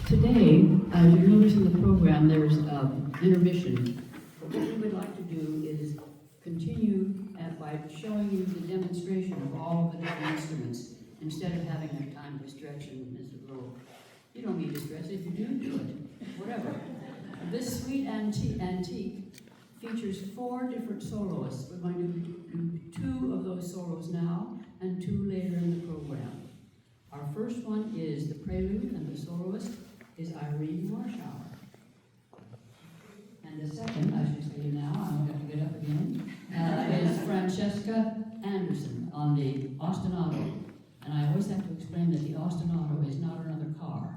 Today, as you notice in the program, there's intermission. But what we would like to do is continue by showing you the demonstration of all of the different instruments instead of having a time to stretch and miss a little. You don't need to stretch. If you do, do it. Whatever. This suite antique features 4 different soloists. We're going to do 2 of those solos now and 2 later in the program. Our first one is the prelude, and the soloist is Irene Warschauer. And the second, I should tell you now, I don't have to get up again, is Francesca Anderson on the ostinato. And I always have to explain that the ostinato is not another car.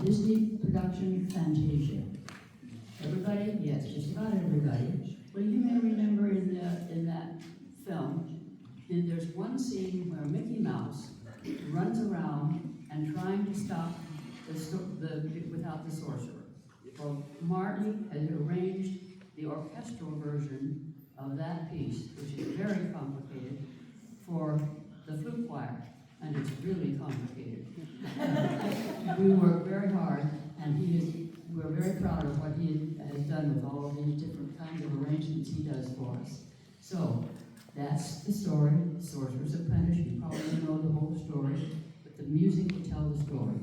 Disney production Fantasia. Everybody? Yes, just about everybody. Well, you may remember in that film, there's one scene where Mickey Mouse runs around and trying to stop without the sorcerer. Well, Marty has arranged the orchestral version of that piece, which is very complicated, for the flute choir, and it's really complicated. We work very hard, and we're very proud of what he has done with all of these different kinds of arrangements he does for us. So, that's the story, Sorcerer's Apprentice. You probably know the whole story, but the music will tell the story.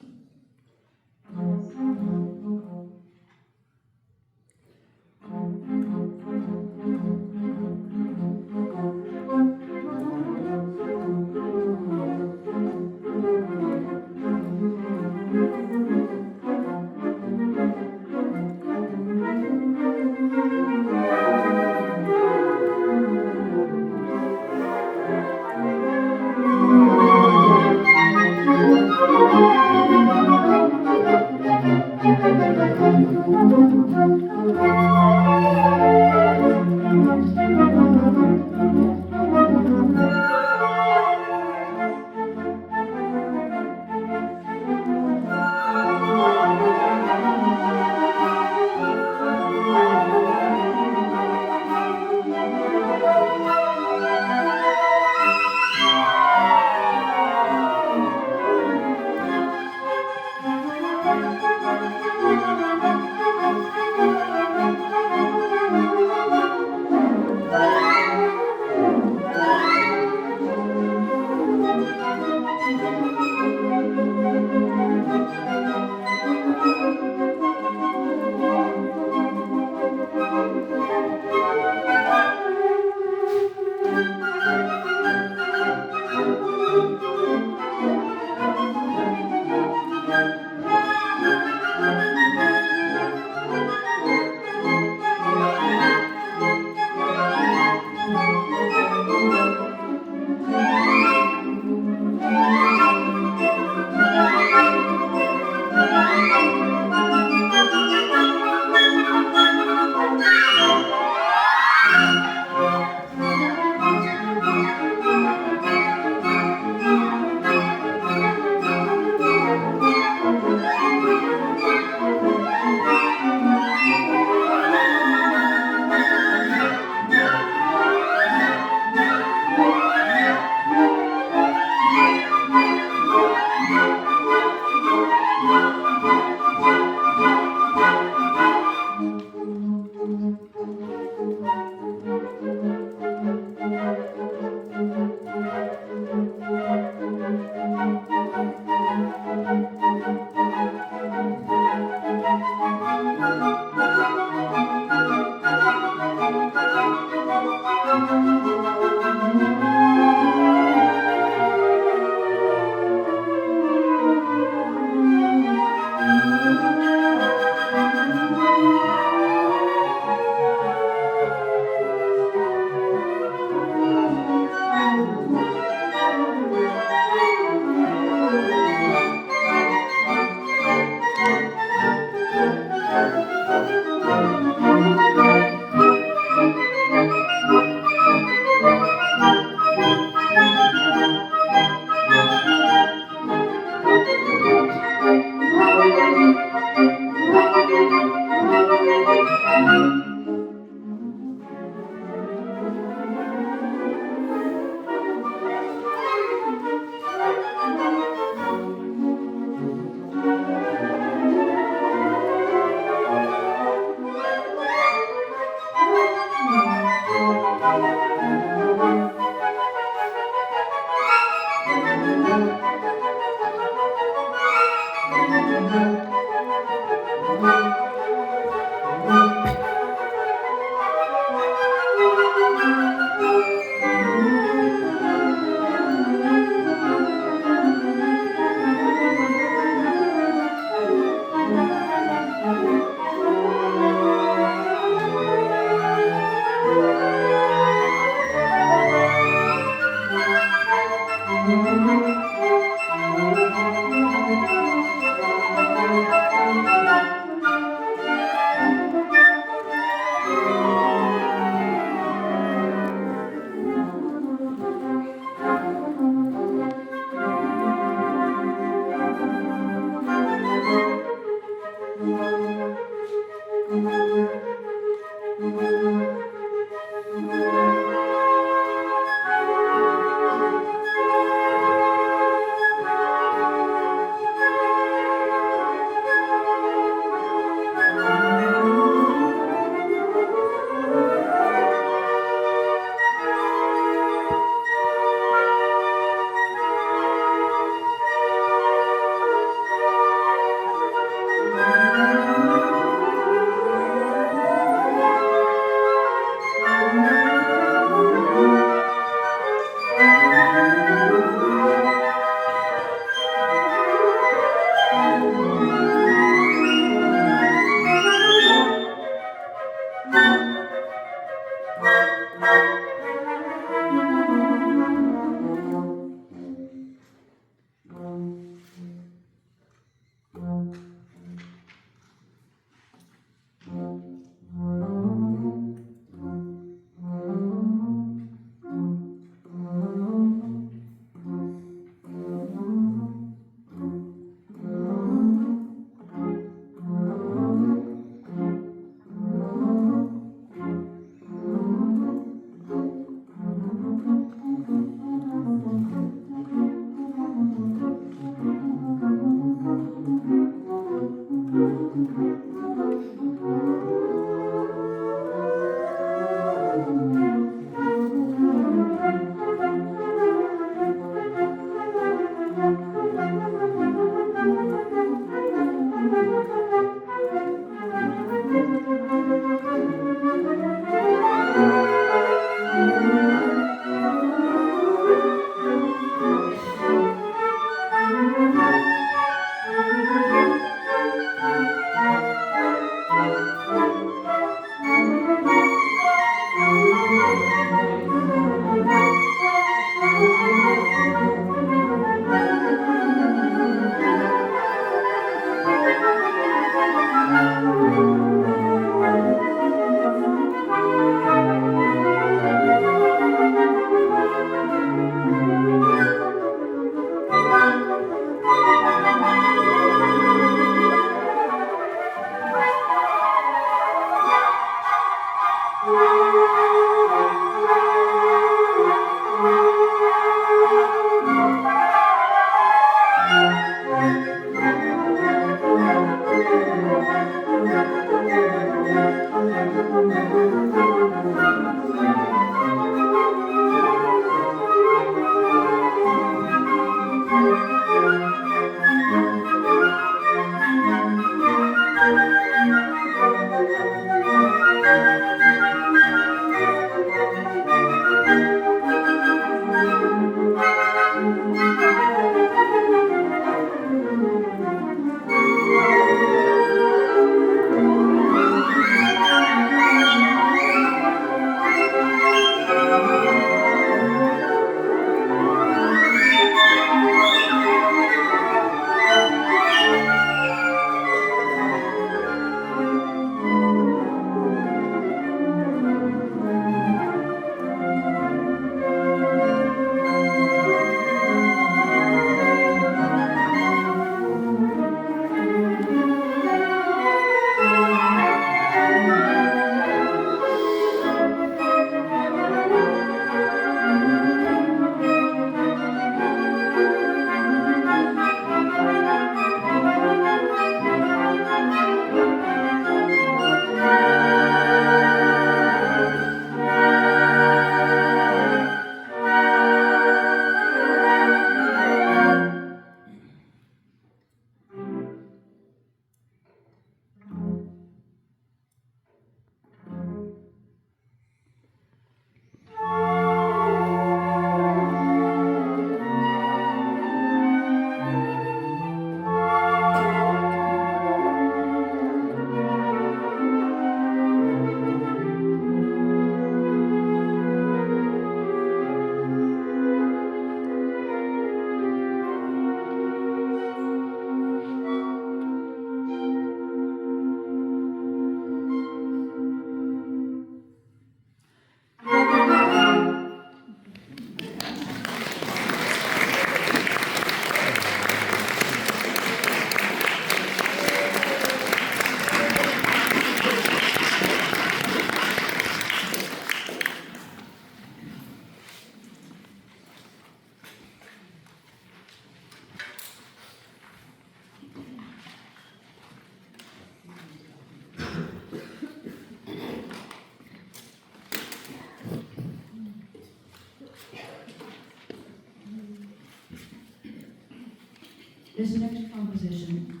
This next composition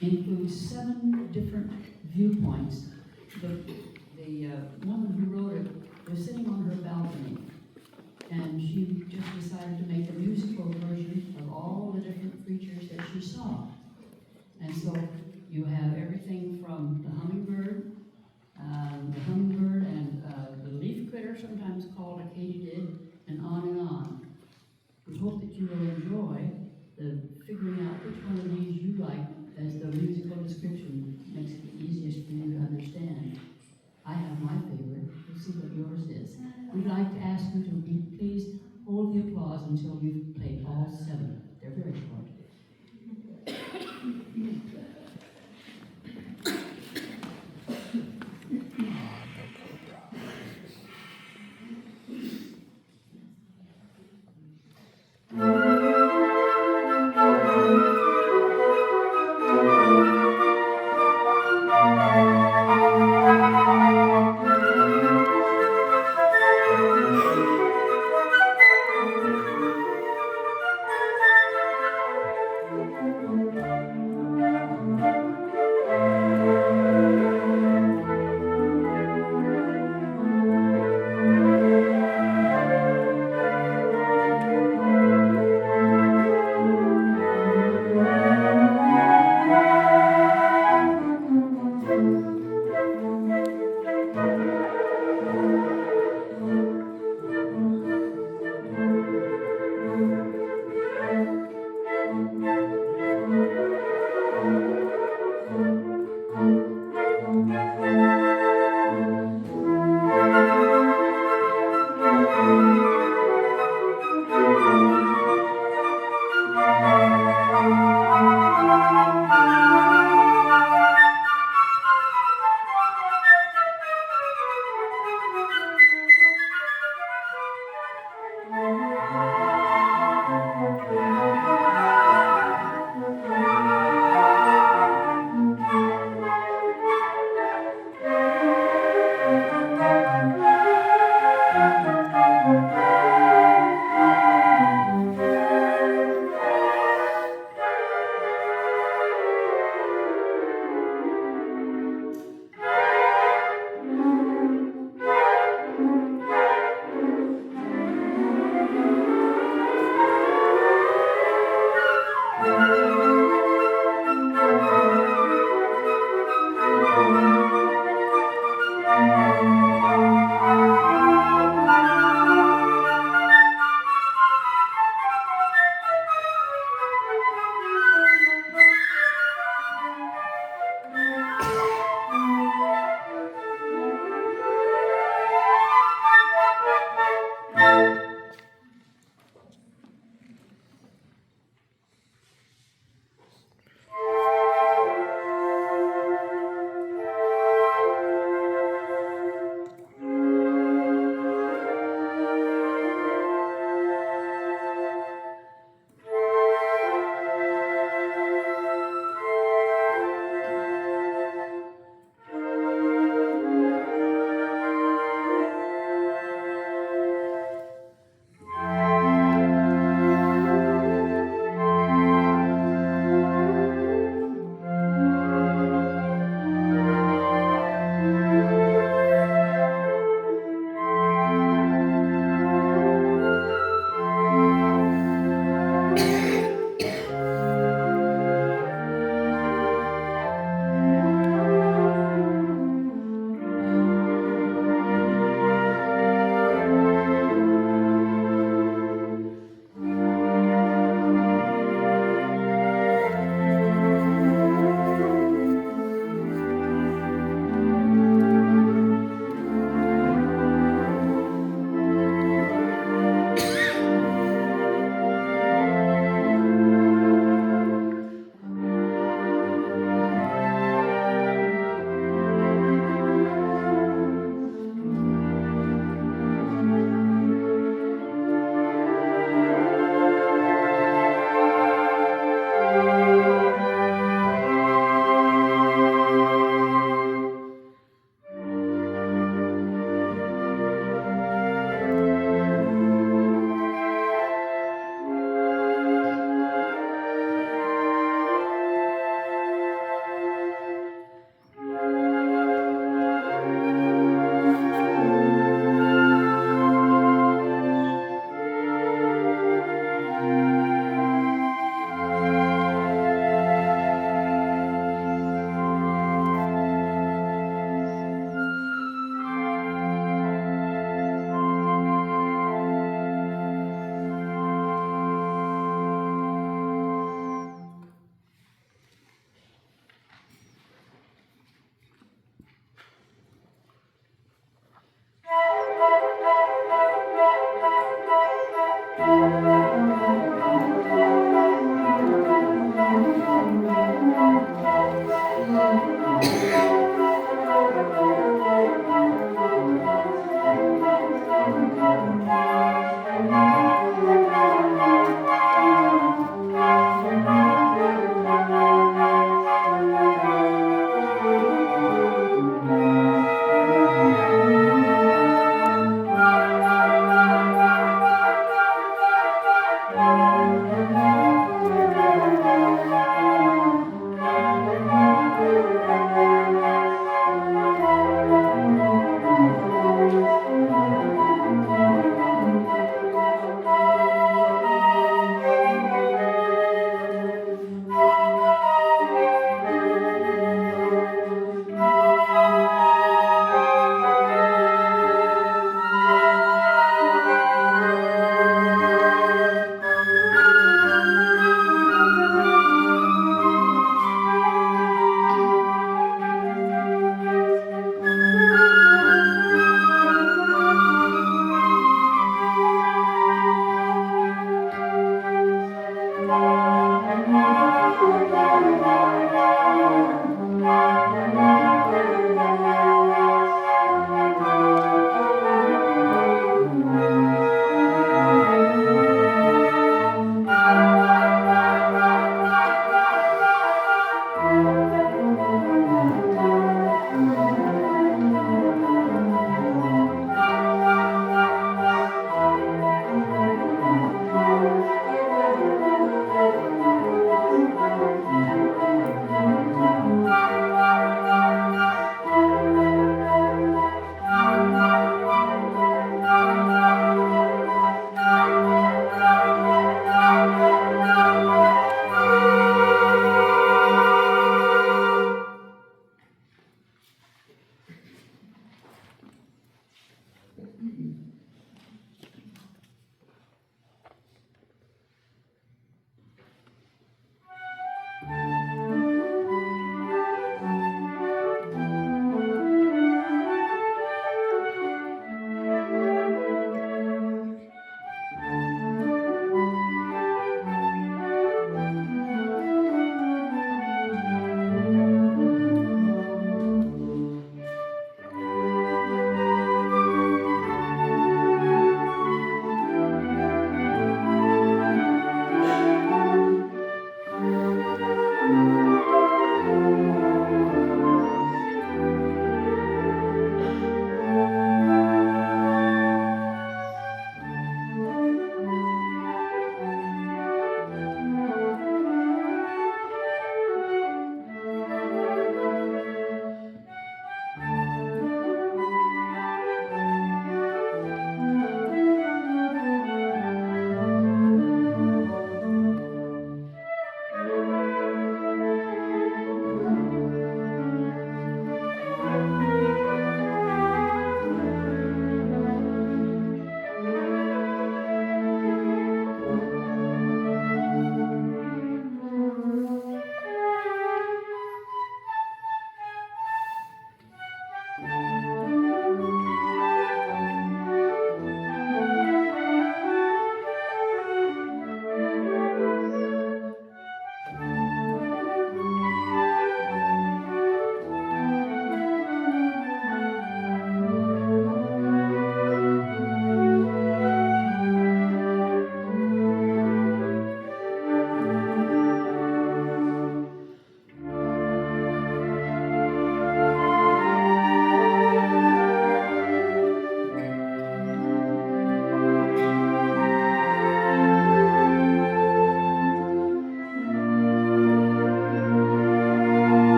includes 7 different viewpoints. The woman who wrote it was sitting on her balcony, and she just decided to make a musical version of all the different creatures that she saw. And so you have everything from the hummingbird and the leaf critter, sometimes called a katydid, and on and on. We hope that you will enjoy the figuring out which one of these you like, as the musical description makes it the easiest for you to understand. I have my favorite. We'll see what yours is. We'd like to ask you to please hold the applause until we've played all 7. They're very short.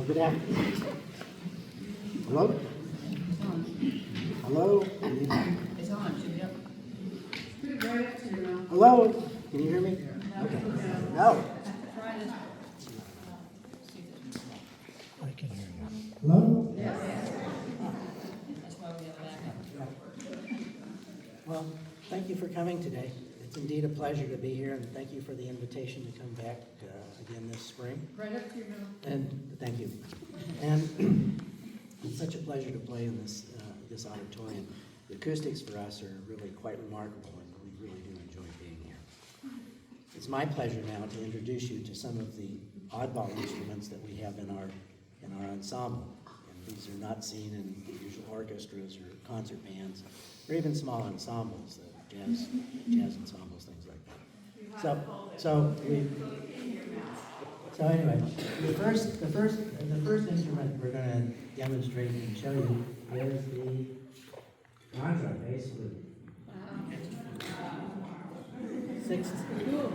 Good afternoon. Hello? Hello? It's on, should be up. Put it right up to your mouth. Hello? Can you hear me? Okay. No. Try this. I can hear you. Hello? That's why we have backup. Well, thank you for coming today. It's indeed a pleasure to be here, and thank you for the invitation to come back again this spring. Right up to your mouth. And thank you. And it's such a pleasure to play in this auditorium. The acoustics for us are really quite remarkable, and we really do enjoy being here. It's my pleasure now to introduce you to some of the oddball instruments that we have in our ensemble. And these are not seen in the usual orchestras or concert bands, or even small ensembles, jazz ensembles, things like that. So we. So anyway, the first instrument we're going to demonstrate and show you is the bass flute.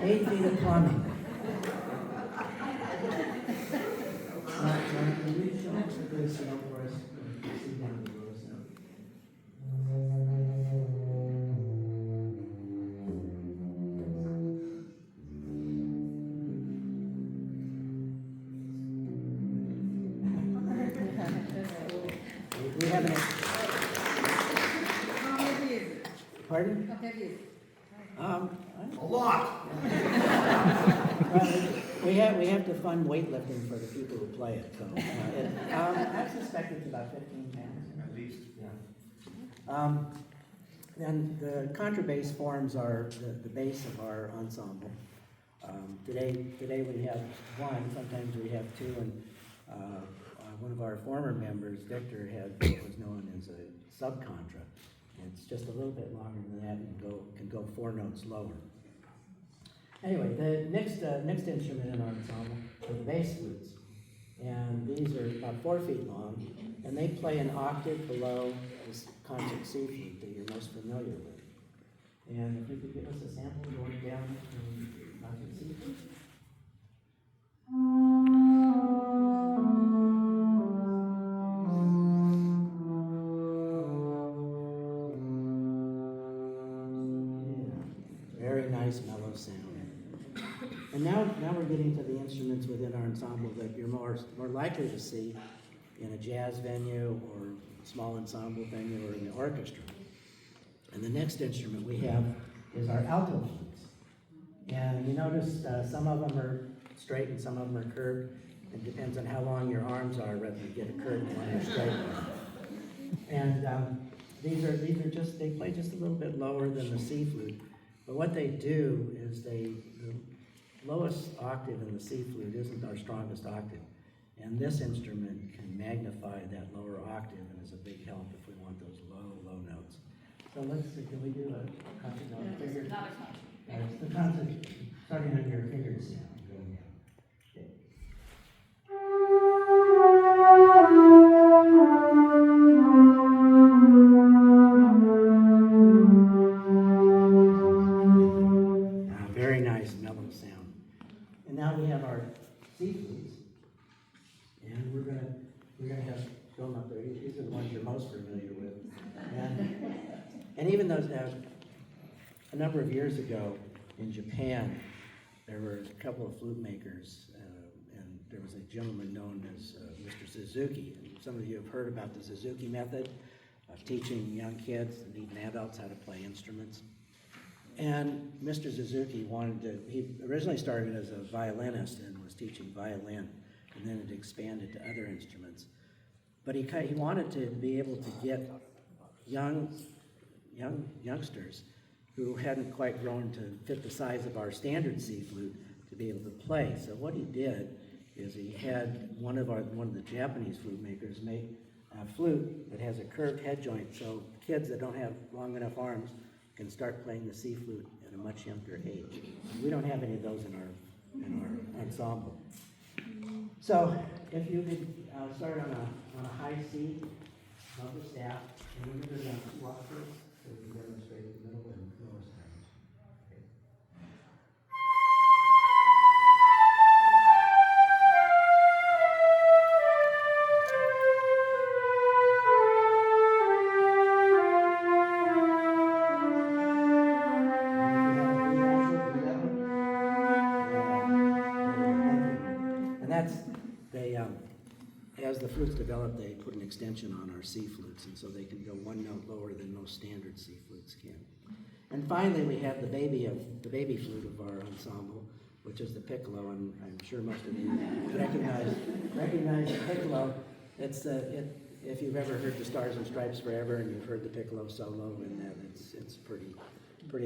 8 feet of plumbing. Can you show us a good sound for us? See down the low sound. We have an. How heavy is it? Pardon? How heavy is it? A lot. Well, we have to fund weightlifting for the people who play it. So I suspect it's about 15 pounds. At least. Yeah. And the contrabass forms are the base of our ensemble. Today we have one. Sometimes we have two. And one of our former members, Victor, had what was known as a subcontra. It's just a little bit longer than that and can go 4 notes lower. Anyway, the next instrument in our ensemble are the bass flutes. And these are about 4 feet long, and they play an octave below this concert C flute that you're most familiar with. And if you could give us a sample going down from concert C flute. Very nice mellow sound. And now we're getting to the instruments within our ensemble that you're more likely to see in a jazz venue or a small ensemble venue or in the orchestra. And the next instrument we have is our alto flutes. And you notice some of them are straight and some of them are curved. It depends on how long your arms are, whether you get a curved one or straight one. And these are just, they play just a little bit lower than the C flute. But what they do is the lowest octave in the C flute isn't our strongest octave. And this instrument can magnify that lower octave and is a big help if we want those low notes. So can we do a concert note? Figure? Not a concert. It's the concert starting on your fingers. Okay. Very nice mellow sound. And now we have our C flutes, and we're gonna have show them up there. These are the ones you're most familiar with. And even those a number of years ago in Japan, there were a couple of flute makers, and there was a gentleman known as Mr. Suzuki. And some of you have heard about the Suzuki method of teaching young kids and even adults how to play instruments. And Mr. Suzuki he originally started as a violinist and was teaching violin, and then it expanded to other instruments. But he wanted to be able to get youngsters who hadn't quite grown to fit the size of our standard C flute to be able to play. So what he did is he had one of the Japanese flute makers make a flute that has a curved head joint, so kids that don't have long enough arms can start playing the C flute at a much younger age. We don't have any of those in our ensemble. So if you could start on a high C above the staff, and we're going to go down 2 octaves so we can demonstrate the middle and lower strings. Okay. As the flutes develop, they put an extension on our C flutes, and so they can go 1 note lower than most standard C flutes can. And finally, we have the baby flute of our ensemble, which is the piccolo, and I'm sure most of you recognize the piccolo. If you've ever heard the Stars and Stripes Forever, and you've heard the piccolo solo, and that it's pretty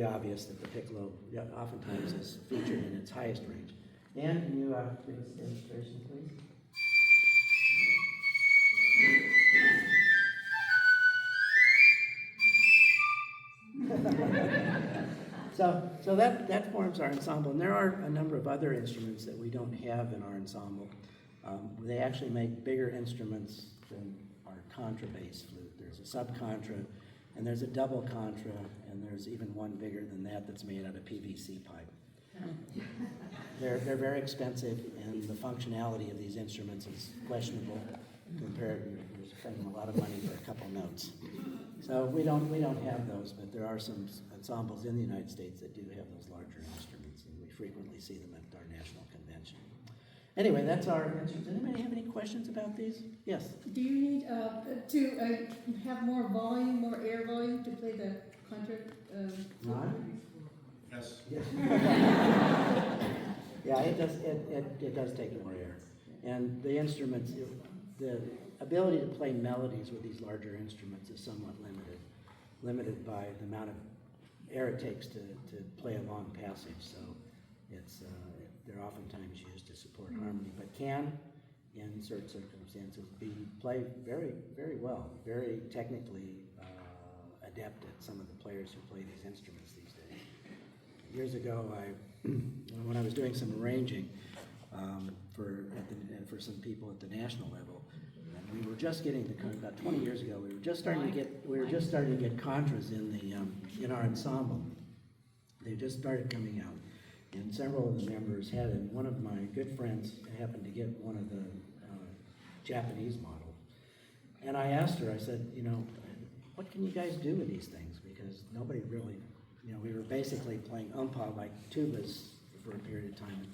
obvious that the piccolo oftentimes is featured in its highest range. Dan, can you give us a demonstration, please? So so that forms our ensemble, and there are a number of other instruments that we don't have in our ensemble. They actually make bigger instruments than our contrabass flute. There's a sub-contra, and there's a double contra, and there's even one bigger than that that's made out of PVC pipe. They're very expensive, and the functionality of these instruments is questionable compared to you're spending a lot of money for a couple notes. So we don't have those, but there are some ensembles in the United States that do have those larger instruments, and we frequently see them at our national convention. Anyway, that's our answer. Does anybody have any questions about these? Yes. Do you need to have more volume, more air volume to play the contra? Ron? Yes. Yes. Yeah, it does take more air. And the instruments, the ability to play melodies with these larger instruments is somewhat limited by the amount of air it takes to play a long passage. So it's they're oftentimes used to support harmony, but can, in certain circumstances, be played very, very well, very technically adept at some of the players who play these instruments these days. Years ago, when I was doing some arranging for some people at the national level, and we were just getting about 20 years ago, we were just starting to get contras in our ensemble. They just started coming out, and several of the members had it. And one of my good friends happened to get one of the Japanese models, and I asked her. I said, what can you guys do with these things? Because nobody really, we were basically playing umpa like tubas for a period of time.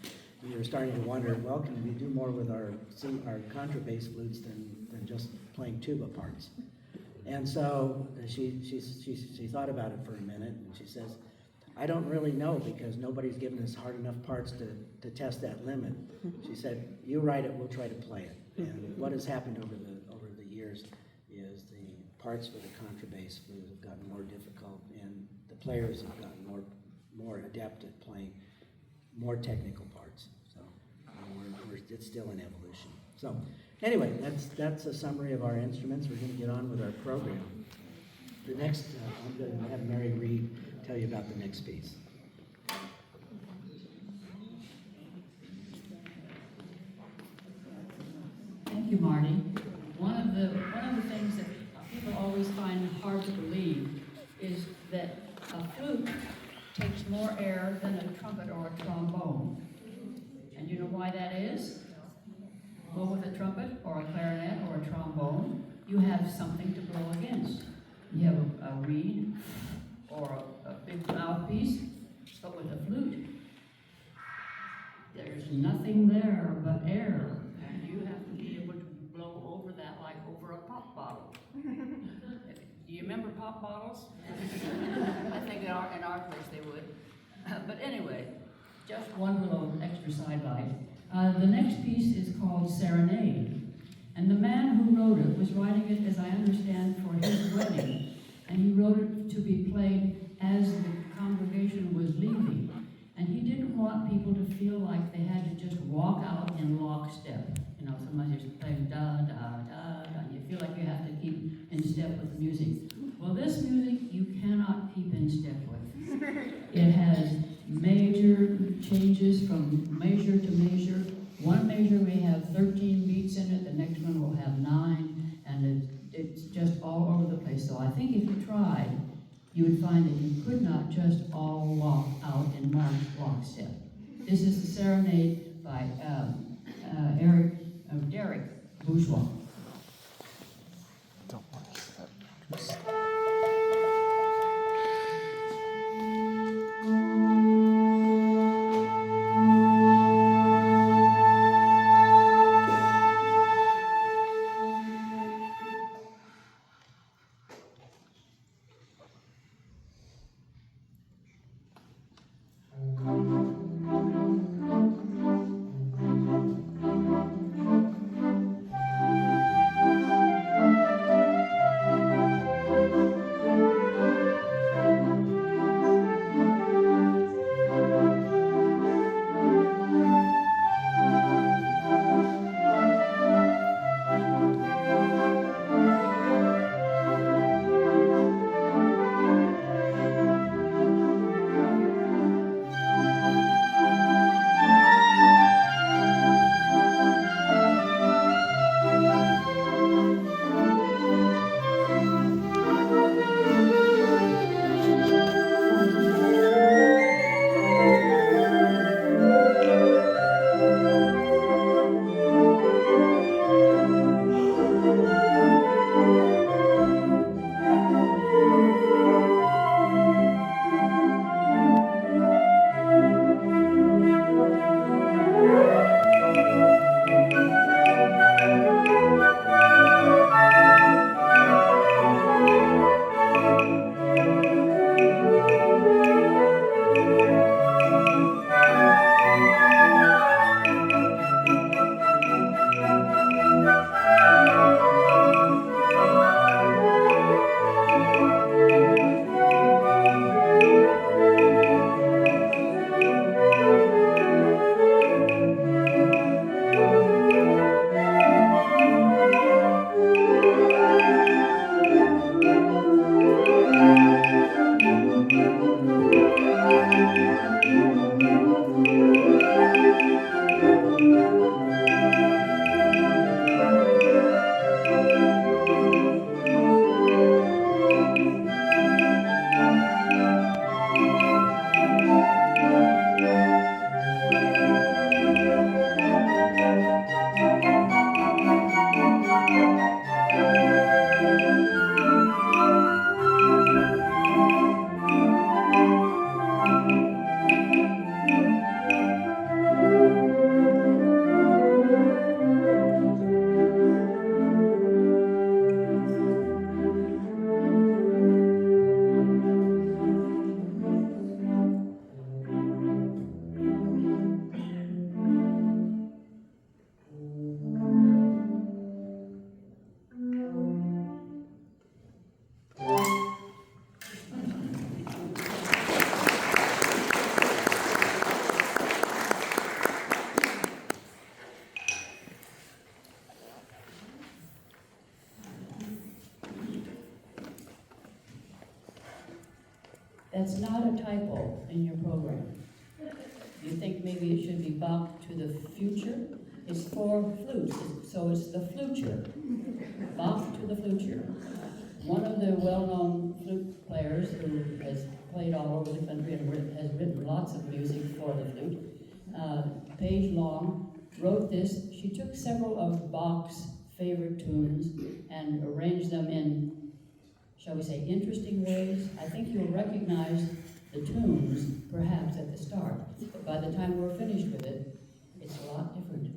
And we were starting to wonder, well, can we do more with our contrabass flutes than just playing tuba parts? And so she thought about it for a minute, and she says, I don't really know, because nobody's given us hard enough parts to test that limit. She said, you write it, we'll try to play it. And what has happened over the years is the parts for the contrabass flute have gotten more difficult, and the players have gotten more adept at playing more technical parts. So it's still an evolution. So anyway, that's a summary of our instruments. We're going to get on with our program. The next, I'm going to have Mary Reed tell you about the next piece. Thank you, Marty. One of the things that people always find hard to believe is that a flute takes more air than a trumpet or a trombone. And you know why that is? Well, with a trumpet or a clarinet or a trombone, you have something to blow against. You have a reed or a big mouthpiece, but with a flute, there's nothing there but air. And you have to be able to blow over that like over a pop bottle. Do you remember pop bottles? I think in our place they would. But anyway, just one little extra sidelight. The next piece is called Serenade. And the man who wrote it was writing it, as I understand, for his wedding. And he wrote it to be played as the congregation was leaving. And he didn't want people to feel like they had to just walk out in lockstep. Somebody's playing da, da, da, da. You feel like you have to keep in step with the music. Well, this music you cannot keep in step with. It has major changes from measure to measure. One measure may have 13 beats in it, the next one will have 9, and it's just all over the place. So I think if you tried, you would find that you could not just all walk out in march lockstep. This is the Serenade by Derek Bourgeois. Don't watch that. That's not a typo in your program. You think maybe it should be Bach to the future? It's for flute, so it's the future. Bach to the future. One of the well-known flute players who has played all over the country and has written lots of music for the flute, Paige Long, wrote this. She took several of Bach's favorite tunes and arranged them in, shall we say, interesting ways. I think you'll recognize the tunes, perhaps, at the start. But by the time we're finished with it, it's a lot different.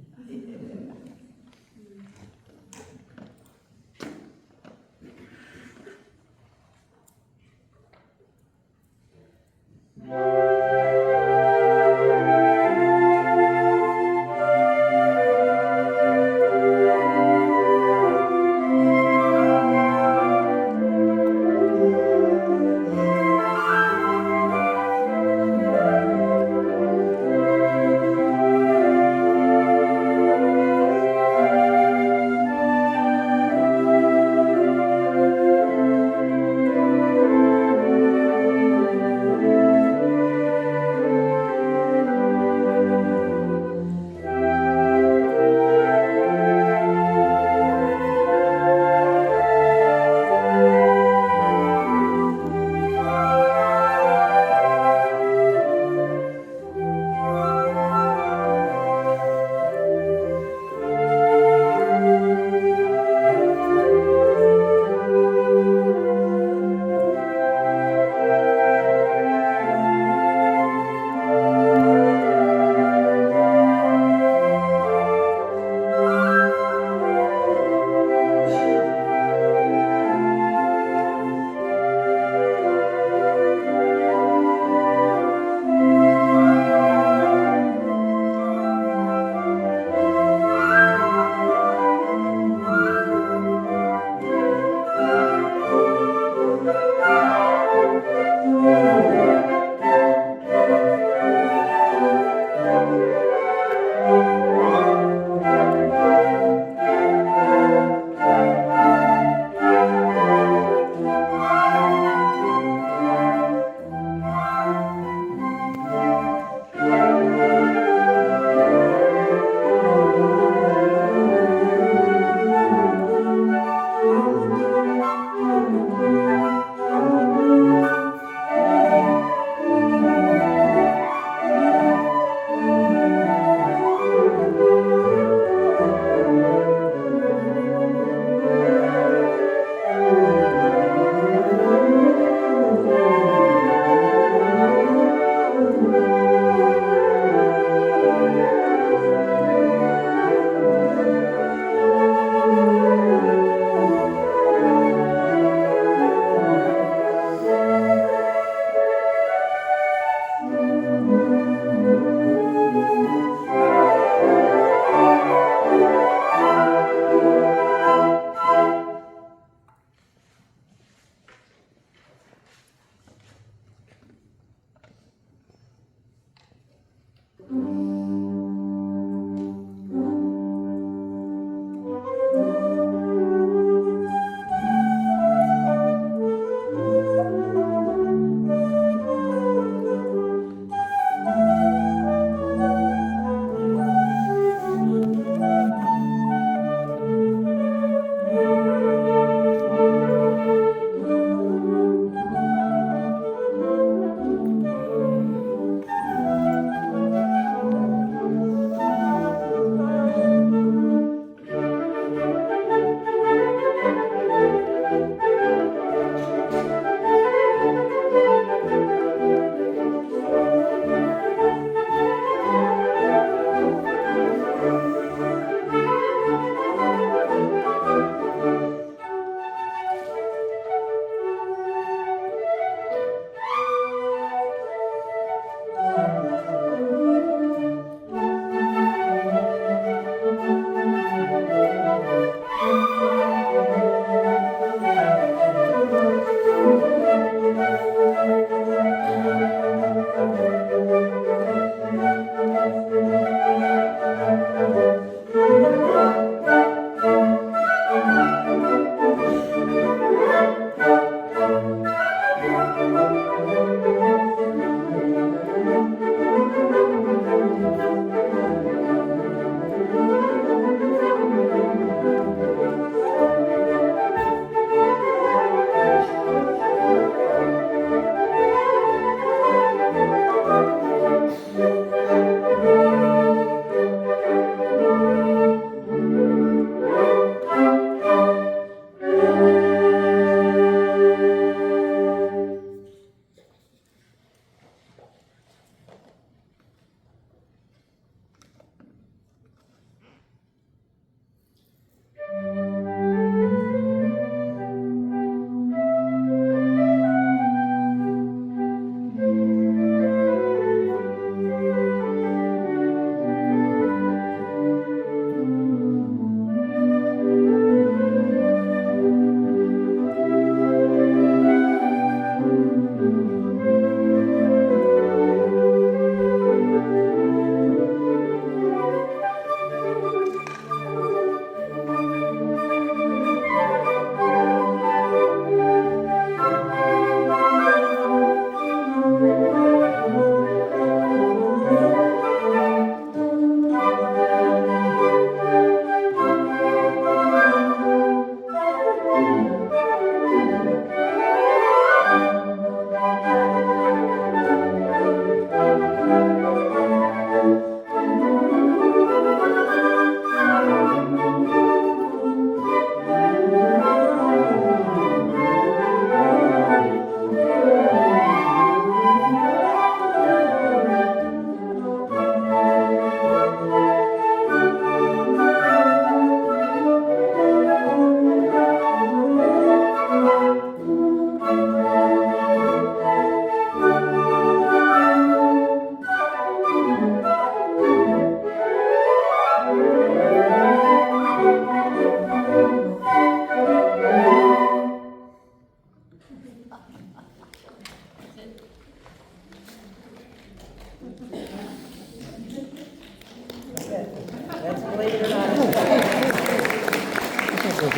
Yeah,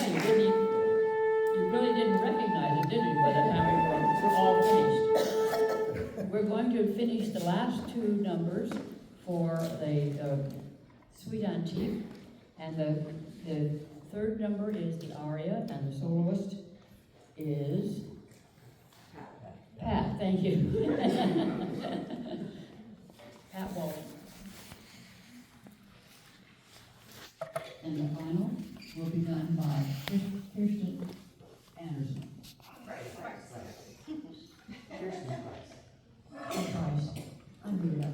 you really didn't recognize it, did you, by the time we're all finished? We're going to finish the last two numbers for the Suite Antique, and the third number is the aria, and the soloist is Pat, thank you. Pat Walton. And the final will be done by Kirsten Anderson. Price. I made it up.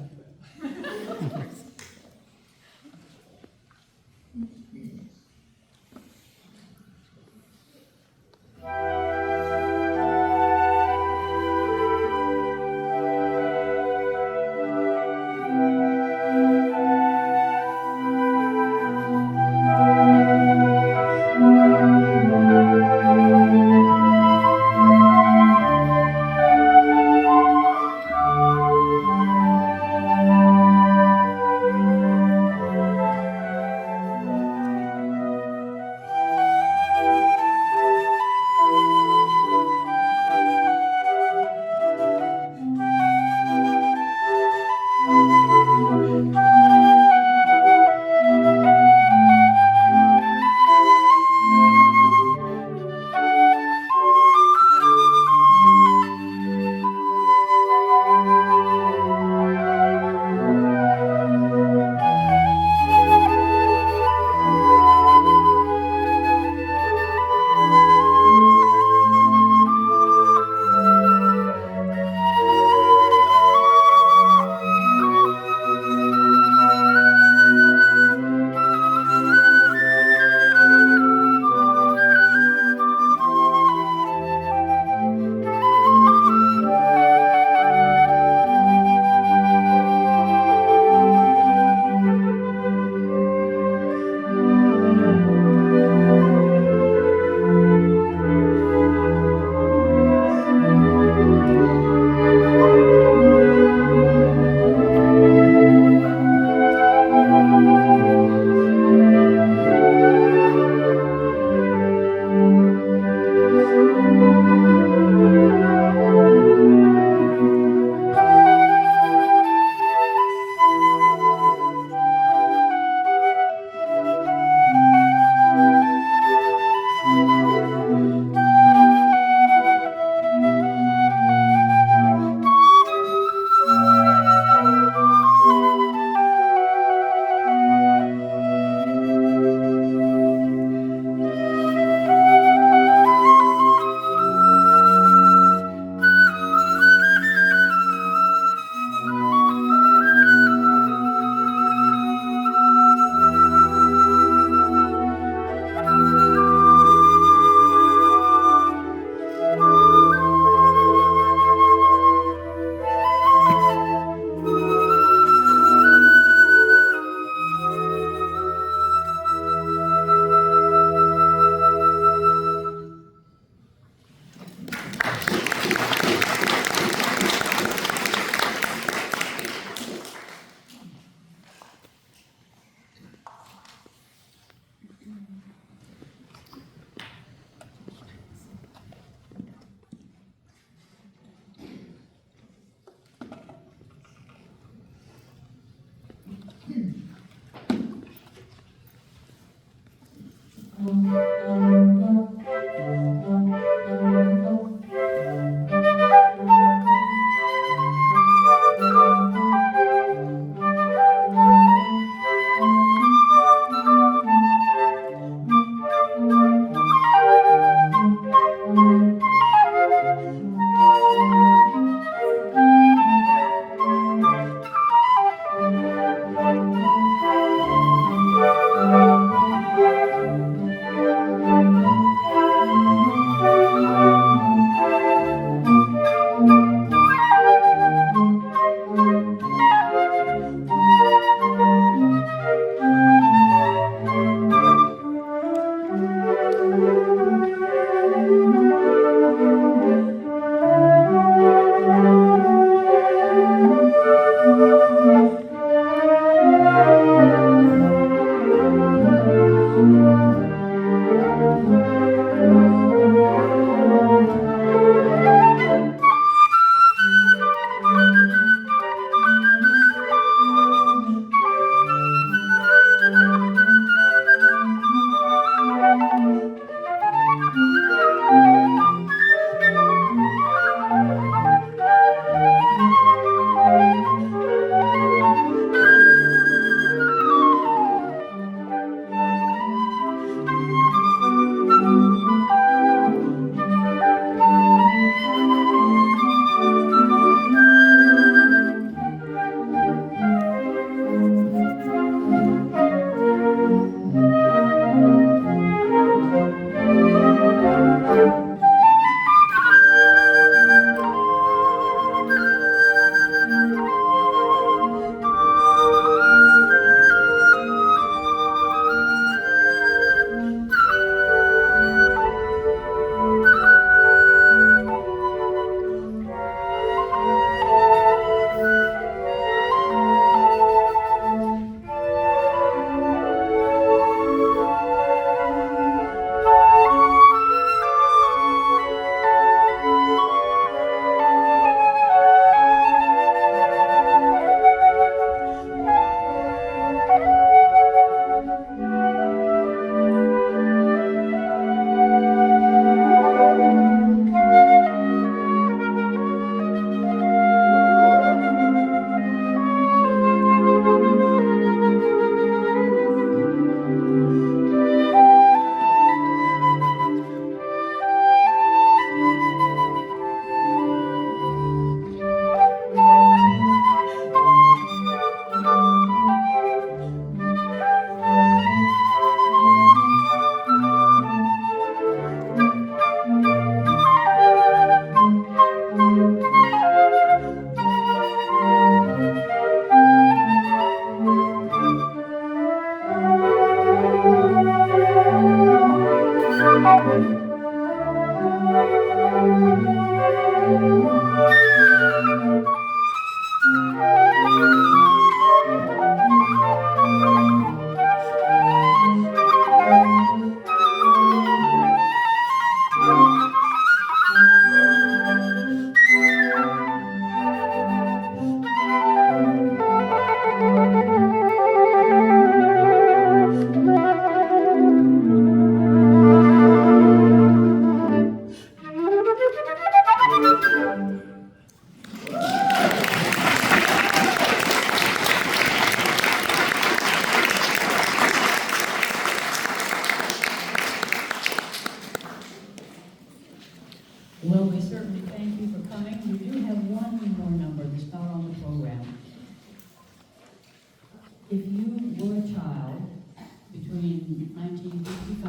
in 1955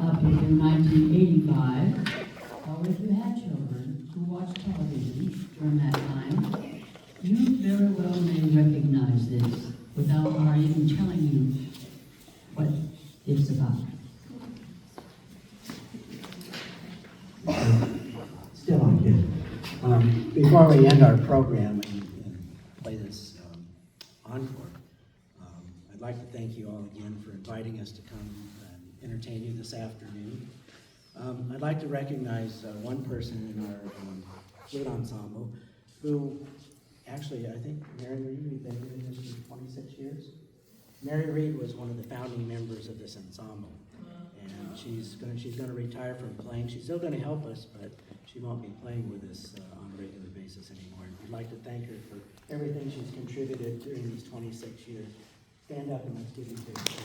up until 1985, or if you had children who watched television during that time, you very well may recognize this without our even telling you what it's about. Still on kid. Before we end our program and play this encore, I'd like to thank you all again for inviting us to come and entertain you this afternoon. I'd like to recognize one person in our flute ensemble who, actually, I think Mary Reed, we've been doing this for 26 years. Mary Reed was one of the founding members of this ensemble. And she's going to retire from playing. She's still going to help us, but she won't be playing with us on a regular basis anymore. And we'd like to thank her for everything she's contributed during these 26 years. Stand up and let's give you a big applause.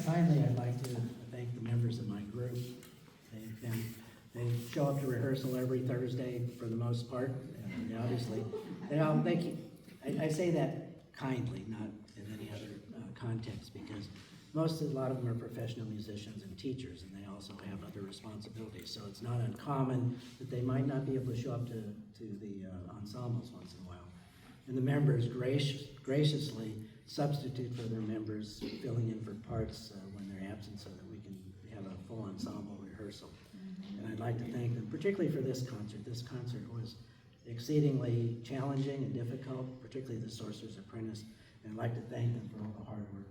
Finally, I'd like to thank the members of my group. They show up to rehearsal every Thursday for the most part, and obviously, I say that kindly, not in any other context, because a lot of them are professional musicians and teachers, and they also have other responsibilities, so it's not uncommon that they might not be able to show up to the ensembles once in a while. And the members graciously substitute for their members, filling in for parts when they're absent so that we can have a full ensemble rehearsal. And I'd like to thank them, particularly for this concert. This concert was exceedingly challenging and difficult, particularly the Sorcerer's Apprentice, and I'd like to thank them for all the hard work.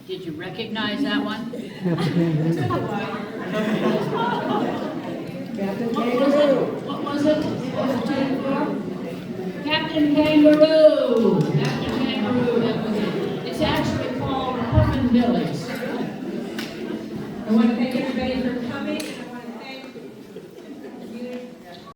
Did you recognize that one? What was it? What was it for? Captain Kangaroo! Captain Kangaroo, that was it. It's actually called Herman Billy's.